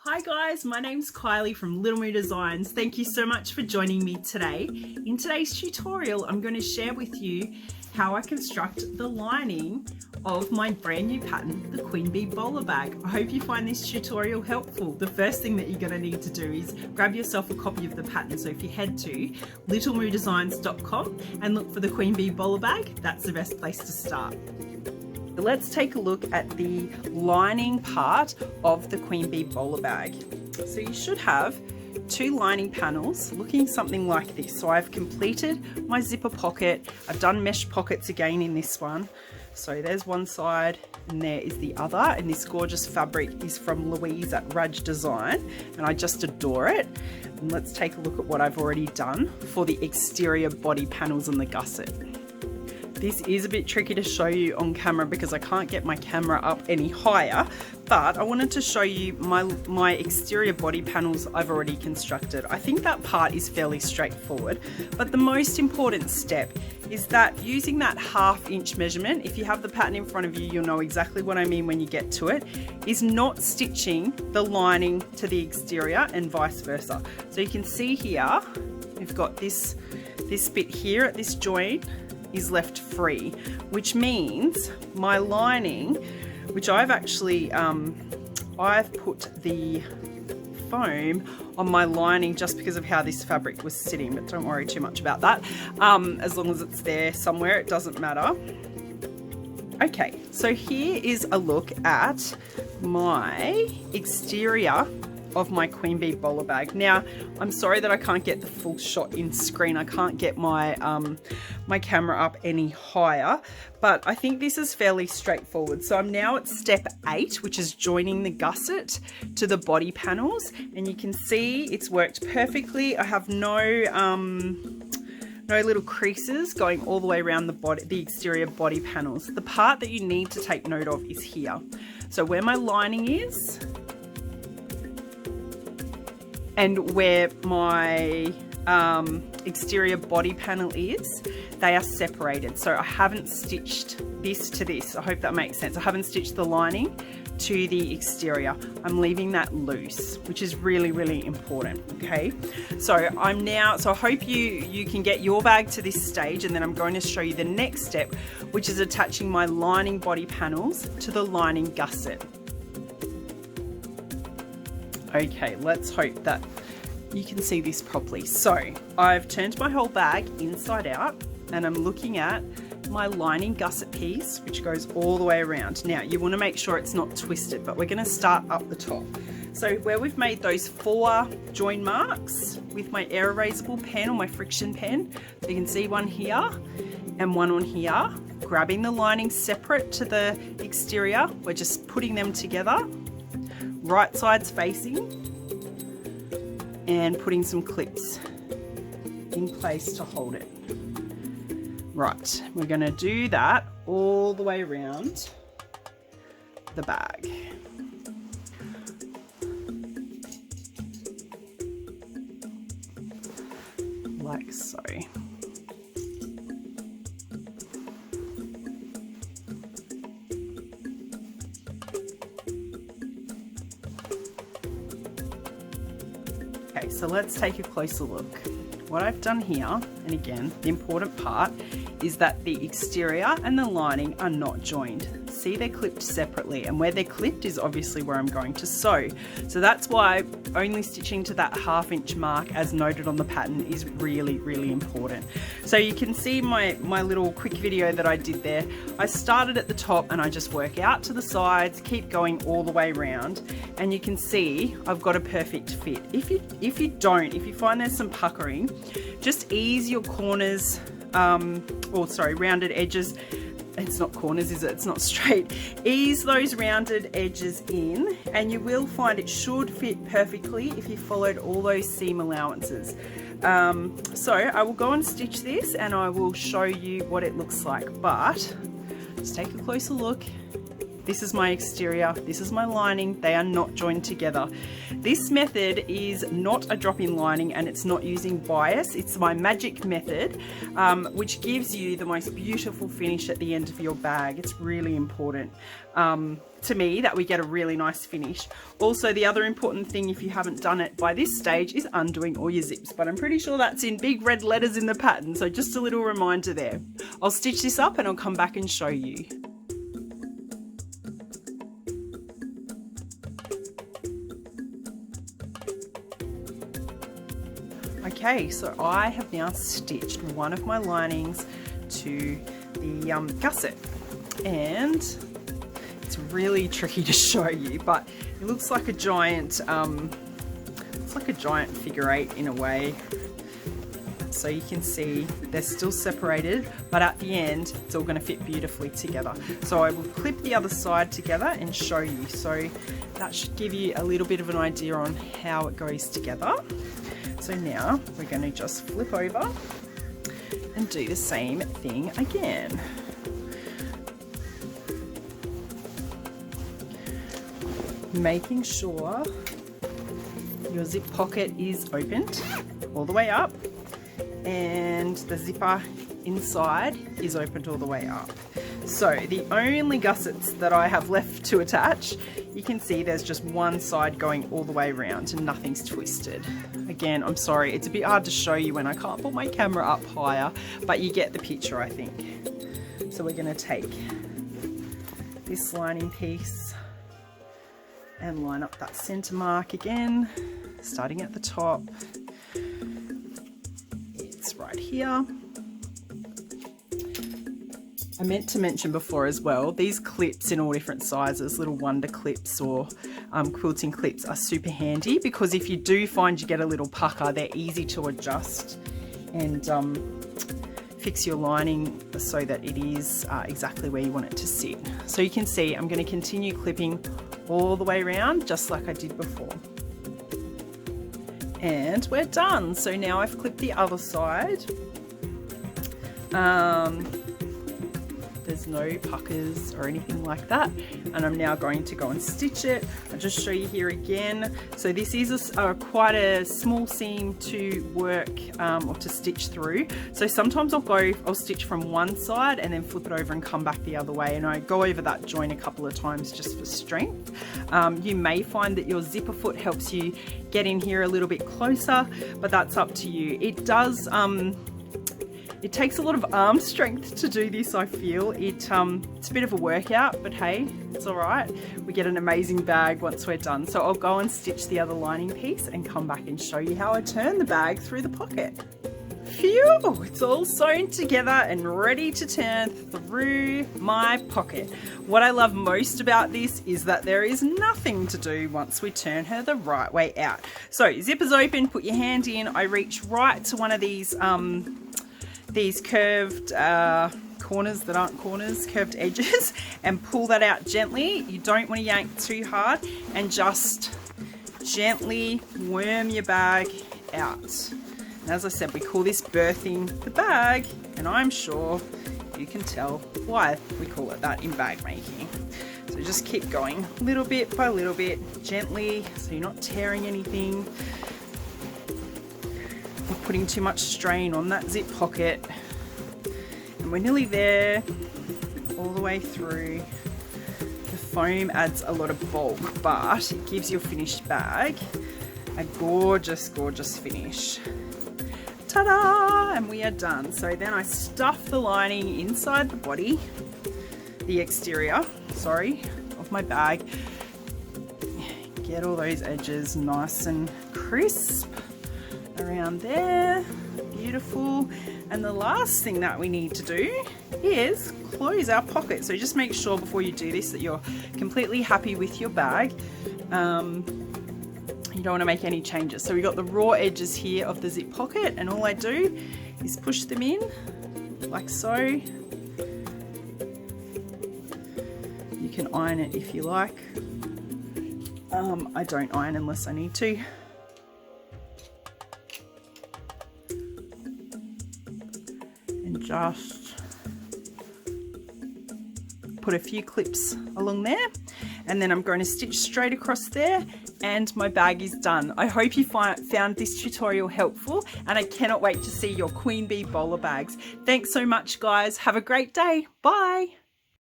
Hi guys, my name's Kylie from Little Moo Designs. Thank you so much for joining me today. In today's tutorial, I'm going to share with you how I construct the lining of my brand new pattern, the Queen Bee Bowler Bag. I hope you find this tutorial helpful. The first thing that you're going to need to do is grab yourself a copy of the pattern. So if you head to littlemoodesigns.com and look for the Queen Bee Bowler Bag, that's the best place to start. Let's take a look at the lining part of the Queen Bee Bowler Bag. So you should have two lining panels looking something like this. So I've completed my zipper pocket. I've done mesh pockets again in this one. So there's one side and there is the other, and this gorgeous fabric is from Louise at Raj Design and I just adore it. And let's take a look at what I've already done for the exterior body panels and the gusset. This is a bit tricky to show you on camera because I can't get my camera up any higher, but I wanted to show you my exterior body panels I've already constructed. I think that part is fairly straightforward, but the most important step is that using that 1/2 inch measurement, if you have the pattern in front of you, you'll know exactly what I mean when you get to it, is not stitching the lining to the exterior and vice versa. So you can see here, we've got this bit here at this joint is left free, which means my lining, which I've actually I've put the foam on my lining just because of how this fabric was sitting, but don't worry too much about that. As long as it's there somewhere, it doesn't matter. Okay, so here is a look at my exterior of my Queen Bee Bowler Bag. Now, I'm sorry that I can't get the full shot in screen. I can't get my my camera up any higher, but I think this is fairly straightforward. So I'm now at step 8, which is joining the gusset to the body panels, and you can see it's worked perfectly. I have no little creases going all the way around the exterior body panels. The part that you need to take note of is here. So where my lining is, and where my exterior body panel is, they are separated. So I haven't stitched this to this. I hope that makes sense. I haven't stitched the lining to the exterior. I'm leaving that loose, which is really, really important, okay? So I hope you can get your bag to this stage, and then I'm going to show you the next step, which is attaching my lining body panels to the lining gusset. Okay, let's hope that you can see this properly. So I've turned my whole bag inside out and I'm looking at my lining gusset piece, which goes all the way around. Now you want to make sure it's not twisted, but we're going to start up the top. So where we've made those 4 join marks with my air erasable pen or my friction pen, so you can see one here and one on here, grabbing the lining separate to the exterior, we're just putting them together, right sides facing, and putting some clips in place to hold it. Right, we're going to do that all the way around the bag. Like so. Okay, so let's take a closer look. What I've done here, and again, the important part, is that the exterior and the lining are not joined. See, they're clipped separately, and where they're clipped is obviously where I'm going to sew. So that's why only stitching to that 1/2 inch mark as noted on the pattern is really, really important. So you can see my little quick video that I did there. I started at the top and I just work out to the sides, keep going all the way around, and you can see I've got a perfect fit. If you find there's some puckering, just ease your corners, rounded edges. It's not corners, is it? It's not straight. Ease those rounded edges in and you will find it should fit perfectly if you followed all those seam allowances. So I will go and stitch this and I will show you what it looks like, but let's take a closer look. This is my exterior, this is my lining. They are not joined together. This method is not a drop-in lining and it's not using bias. It's my magic method, which gives you the most beautiful finish at the end of your bag. It's really important to me that we get a really nice finish. Also, the other important thing, if you haven't done it by this stage, is undoing all your zips, but I'm pretty sure that's in big red letters in the pattern, so just a little reminder there. I'll stitch this up and I'll come back and show you. Okay, so I have now stitched one of my linings to the gusset, and it's really tricky to show you, but it looks like a giant, figure eight in a way. So you can see they're still separated, but at the end, it's all going to fit beautifully together. So I will clip the other side together and show you. So that should give you a little bit of an idea on how it goes together. So now we're going to just flip over and do the same thing again. Making sure your zip pocket is opened all the way up and the zipper inside is opened all the way up. So the only gussets that I have left to attach, you can see there's just one side going all the way around and nothing's twisted. Again, I'm sorry, it's a bit hard to show you when I can't put my camera up higher, but you get the picture, I think. So we're going to take this lining piece and line up that center mark again, starting at the top. It's right here. I meant to mention before as well, these clips in all different sizes, little wonder clips or quilting clips, are super handy, because if you do find you get a little pucker, they're easy to adjust and fix your lining so that it is exactly where you want it to sit. So you can see I'm going to continue clipping all the way around just like I did before. And we're done. So now I've clipped the other side. There's no puckers or anything like that, and I'm now going to go and stitch it. I'll just show you here again. So this is quite a small seam to work or to stitch through. So sometimes I'll stitch from one side and then flip it over and come back the other way, and I go over that joint a couple of times just for strength. You may find that your zipper foot helps you get in here a little bit closer, but that's up to you. It does it takes a lot of arm strength to do this, I feel. It's a bit of a workout, but hey, it's all right. We get an amazing bag once we're done. So I'll go and stitch the other lining piece and come back and show you how I turn the bag through the pocket. Phew, it's all sewn together and ready to turn through my pocket. What I love most about this is that there is nothing to do once we turn her the right way out. So zipper's open, put your hand in. I reach right to one of these curved corners that aren't corners, curved edges, and pull that out gently. You don't want to yank too hard, and just gently worm your bag out. And as I said, we call this birthing the bag, and I'm sure you can tell why we call it that in bag making. So just keep going little bit by little bit, gently, so you're not tearing anything, not putting too much strain on that zip pocket. And we're nearly there, all the way through. The foam adds a lot of bulk, but it gives your finished bag a gorgeous, gorgeous finish. Ta-da! And we are done. So then I stuff the lining inside the body, the exterior, sorry, of my bag. Get all those edges nice and crisp around there. Beautiful. And the last thing that we need to do is close our pocket. So just make sure before you do this that you're completely happy with your bag. You don't want to make any changes. So we've got the raw edges here of the zip pocket, and all I do is push them in like so. You can iron it if you like. I don't iron unless I need to. And just put a few clips along there, and then I'm going to stitch straight across there, and my bag is done. I hope you found this tutorial helpful, and I cannot wait to see your queen bee bowler bags. Thanks so much, guys. Have a great day. Bye.